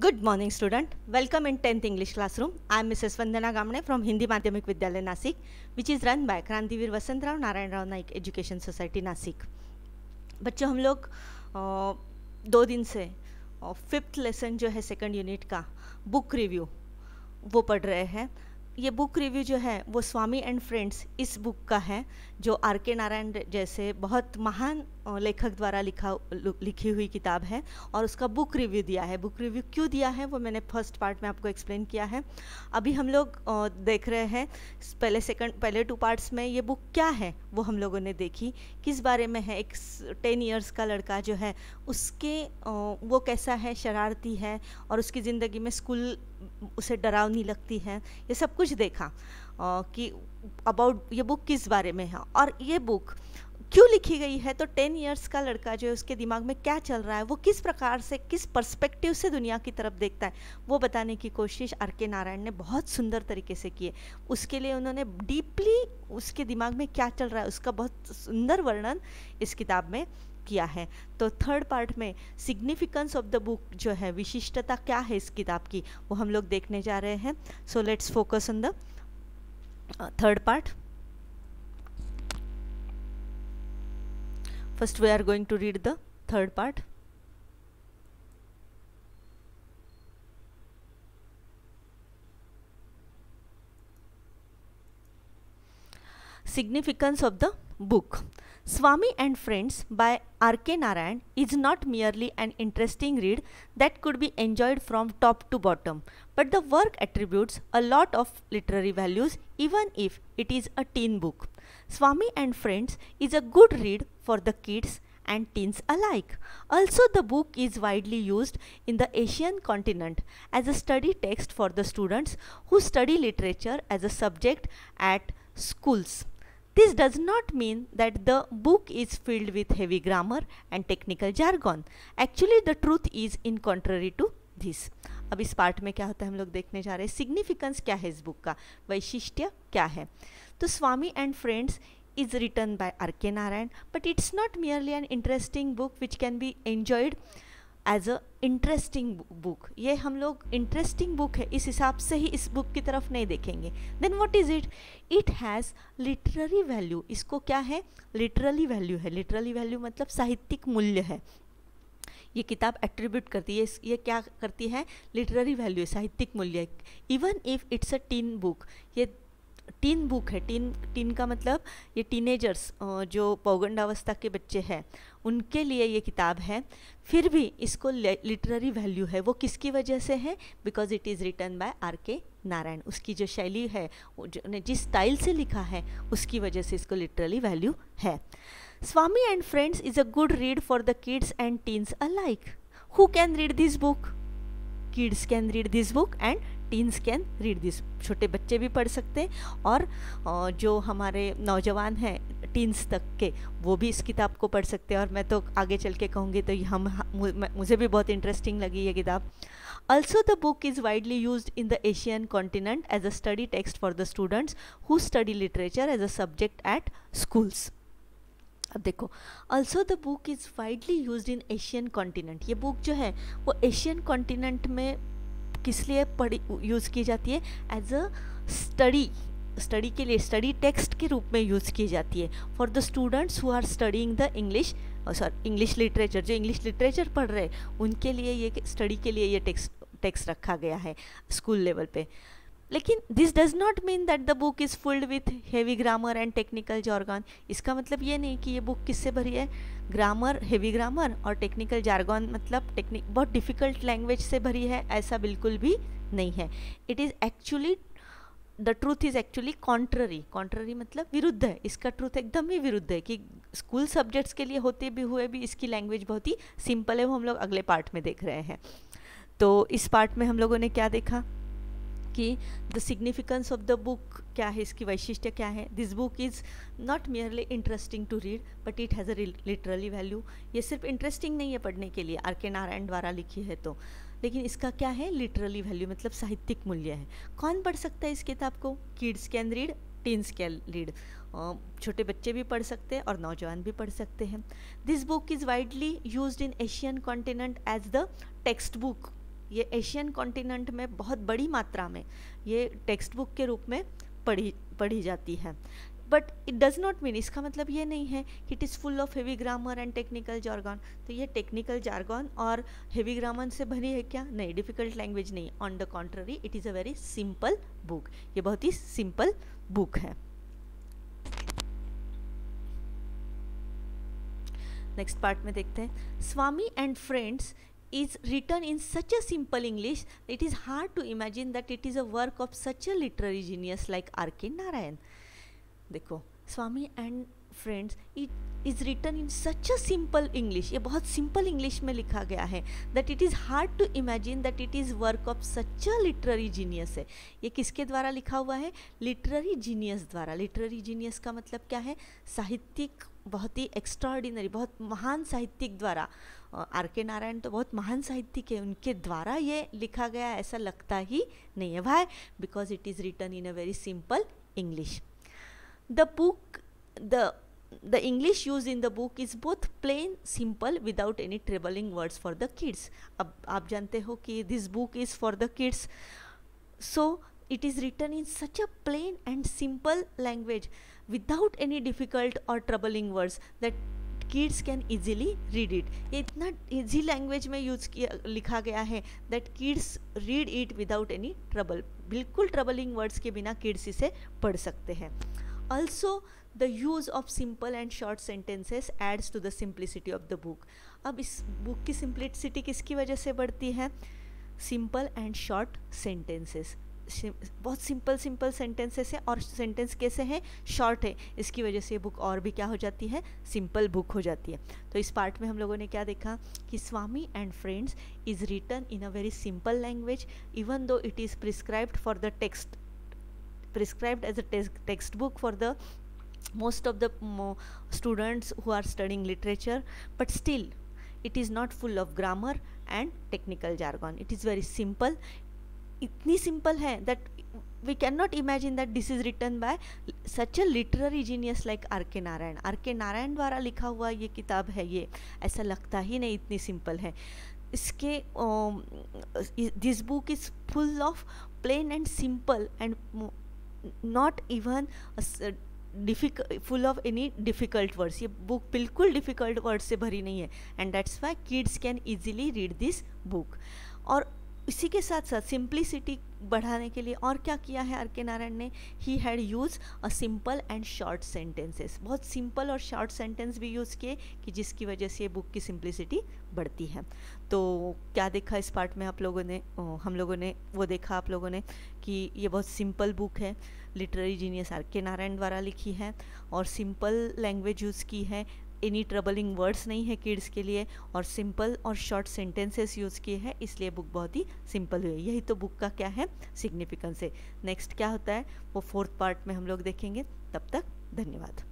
Good morning, student. Welcome in 10th English classroom. I am Mrs. Vandana Gamne from Hindi Madhyamik Vidyalaya Nasik, which is run by Krantiveer Vasantrao Narayan Rao Naik education society Nashik. बच्चों, हम लोग 2 दिन से 5th lesson जो है second unit का book review वो पढ़ रहे हैं। ये बुक रिव्यू जो है वो स्वामी एंड फ्रेंड्स इस बुक का है, जो आर के नारायण जैसे बहुत महान लेखक द्वारा लिखी हुई किताब है, और उसका बुक रिव्यू दिया है। बुक रिव्यू क्यों दिया है वो मैंने फर्स्ट पार्ट में आपको एक्सप्लेन किया है। अभी हम लोग देख रहे हैं पहले 2 पार्ट्स में ये बुक क्या है वो हम लोगों ने देखी, किस बारे में है। एक 10 इयर्स का लड़का जो है उसके वो कैसा है, शरारती है, और उसकी ज़िंदगी में स्कूल उसे डरावनी लगती है। ये सब कुछ देखा कि अबाउट ये बुक किस बारे में है और ये बुक क्यों लिखी गई है। तो 10 इयर्स का लड़का जो है उसके दिमाग में क्या चल रहा है, वो किस प्रकार से, किस पर्सपेक्टिव से दुनिया की तरफ देखता है, वो बताने की कोशिश आर के नारायण ने बहुत सुंदर तरीके से की है। उसके लिए उन्होंने डीपली उसके दिमाग में क्या चल रहा है उसका बहुत सुंदर वर्णन इस किताब में किया है। तो थर्ड पार्ट में सिग्निफिकेंस ऑफ द बुक जो है, विशिष्टता क्या है इस किताब की, वो हम लोग देखने जा रहे हैं। So let's focus on the third part. First we are going to read the third part. Significance of the book. Swami and Friends by R. K. Narayan is not merely an interesting read that could be enjoyed from top to bottom, but the work attributes a lot of literary values even if it is a teen book. Swami and Friends is a good read for the kids and teens alike. Also, the book is widely used in the Asian continent as a study text for the students who study literature as a subject at schools. This does not mean that the book is filled with heavy grammar and technical jargon. Actually, the truth is in contrary to this. अब इस part में क्या होता है हम लोग देखने जा रहे हैं। सिग्निफिकेंस क्या है इस बुक का, वैशिष्ट्य क्या है। तो Swami and friends is written by R. K. Narayan, but it's not merely an interesting book which can be enjoyed as a interesting book. ये हम लोग interesting book है इस हिसाब से ही इस बुक की तरफ नहीं देखेंगे। Then what is it? It has literary value. इसको क्या है? Literary value है। Literary value मतलब साहित्यिक मूल्य है। ये किताब एट्रीब्यूट करती है, ये क्या करती है? लिटरेरी वैल्यू, साहित्यिक मूल्य। Even if it's a tin book, ये टीन बुक है। टीन का मतलब ये टीनेजर्स जो पौगंडावस्था के बच्चे हैं उनके लिए ये किताब है, फिर भी इसको लिटरेरी वैल्यू है। वो किसकी वजह से है? Because it is written by R K Narayan. उसकी जो शैली है, जिस स्टाइल से लिखा है, उसकी वजह से इसको लिटरेरी वैल्यू है। Swami and friends is a good read for the kids and teens alike. Who can read this book? Kids can read this book and teens can read this. छोटे बच्चे भी पढ़ सकते हैं और जो हमारे नौजवान हैं टीन्स तक के, वो भी इस किताब को पढ़ सकते हैं। और मैं तो आगे चल के कहूँगी तो मुझे भी बहुत इंटरेस्टिंग लगी ये किताब। Also, the book is widely used in the Asian continent as a study text for the students who study literature as a subject at schools. अब देखो, also the book is widely use in Asian continent. ये book जो है वो Asian continent में किस लिए use की जाती है? एज अ स्टडी के लिए, स्टडी टेक्स्ट के रूप में यूज़ की जाती है for the students who are studying the English literature. जो इंग्लिश लिटरेचर पढ़ रहे हैं उनके लिए ये स्टडी के लिए ये टेक्स्ट रखा गया है स्कूल लेवल पे। लेकिन this does not mean that the book is fulled with heavy grammar and technical jargon. इसका मतलब ये नहीं कि ये बुक किससे भरी है? ग्रामर, हेवी ग्रामर और टेक्निकल जार्गन मतलब बहुत डिफ़िकल्ट लैंग्वेज से भरी है, ऐसा बिल्कुल भी नहीं है। It is actually, the truth is actually contrary. Contrary मतलब विरुद्ध है। इसका ट्रूथ एकदम ही विरुद्ध है कि स्कूल सब्जेक्ट्स के लिए होते भी हुए भी इसकी लैंग्वेज बहुत ही सिंपल है। वो हम लोग अगले पार्ट में देख रहे हैं। तो इस पार्ट में हम लोगों ने क्या देखा कि the significance of the book क्या है, इसकी वैशिष्ट्य क्या है। This book is not merely interesting to read but it has a literally value. ये सिर्फ इंटरेस्टिंग नहीं है पढ़ने के लिए, आर के नारायण द्वारा लिखी है तो, लेकिन इसका क्या है? लिटरली वैल्यू मतलब साहित्यिक मूल्य है। कौन पढ़ सकता है इस किताब को? Kids can read, teens can read. छोटे बच्चे भी पढ़ सकते हैं और नौजवान भी पढ़ सकते हैं। This book is widely used in Asian continent as the text book ये एशियन कॉन्टिनेंट में बहुत बड़ी मात्रा में ये टेक्स्ट बुक के रूप में पढ़ी जाती है। But it does not mean, इसका मतलब ये नहीं है कि it is full of heavy grammar and technical jargon. तो ये टेक्निकल जार्गन और हेवी ग्रामर से भरी है क्या? नहीं, डिफ़िकल्ट लैंग्वेज नहीं। On the contrary it is a very simple book. ये बहुत ही सिंपल बुक है। नेक्स्ट पार्ट में देखते हैं, Swami and friends is written in such a simple English it is hard to imagine that it is a work of such a literary genius like R.K. Narayan। देखो, Swami and friends it is written in such a simple English, ये बहुत simple English में लिखा गया है, that it is hard to imagine that it is work of such a literary genius है। ये किसके द्वारा लिखा हुआ है? लिटरेरी जीनियस द्वारा। लिटरेरी जीनियस का मतलब क्या है? साहित्यिक, बहुत ही एक्स्ट्राऑर्डिनरी, बहुत महान साहित्यिक द्वारा। R.K. नारायण तो बहुत महान साहित्यिक है, उनके द्वारा ये लिखा गया ऐसा लगता ही नहीं है। Why? Because it is written in a very simple English. The book, the English used in the book is both plain, simple, without any troubling words for the kids। अब आप जानते हो कि this book is for the kids, so it is written in such a plain and simple language without any difficult or troubling words that kids can easily read it। ये इतना easy language में लिखा गया है that kids read it without any trouble। बिल्कुल troubling words के बिना kids इसे पढ़ सकते हैं। Also, the use of simple and short sentences adds to the simplicity of the book। अब इस बुक की सिंप्लिसिटी किसकी वजह से बढ़ती है? Simple and short sentences. बहुत सिंपल सेंटेंसेस है और सेंटेंस कैसे हैं? शॉर्ट है। इसकी वजह से ये बुक और भी क्या हो जाती है? सिंपल बुक हो जाती है। तो इस पार्ट में हम लोगों ने क्या देखा कि Swami and friends is written in a very simple language even though it is prescribed for the text, prescribed as a textbook for the most of the students who are studying literature, but still it is not full of grammar and technical jargon। it is very simple, इतनी simple है that we cannot imagine that this is written by such a literary genius like R.K. Narayan. R.K. Narayan द्वारा लिखा हुआ ये किताब है, ये ऐसा लगता ही नहीं, इतनी सिंपल है। इसके this book is full of plain and simple and not even full of any difficult words। ये बुक बिल्कुल difficult words से भरी नहीं है and that's why kids can easily read this book। और इसी के साथ साथ सिंप्लिसिटी बढ़ाने के लिए और क्या किया है R.K. नारायण ने? He had use a simple and short sentences. बहुत सिंपल और शॉर्ट सेंटेंस भी यूज़ किए कि जिसकी वजह से ये बुक की सिंप्लिसिटी बढ़ती है। तो क्या देखा इस पार्ट में आप लोगों ने? हम लोगों ने वो देखा आप लोगों ने कि ये बहुत सिंपल बुक है, लिटरेरी जीनियस R.K. नारायण द्वारा लिखी है और सिंपल लैंग्वेज यूज़ की है, एनी ट्रबलिंग वर्ड्स नहीं है किड्स के लिए और सिंपल और शॉर्ट सेंटेंसेस यूज़ किए हैं, इसलिए बुक बहुत ही सिंपल हुई। यही तो बुक का क्या है? सिग्निफिकेंस है। नेक्स्ट क्या होता है वो फोर्थ पार्ट में हम लोग देखेंगे। तब तक धन्यवाद।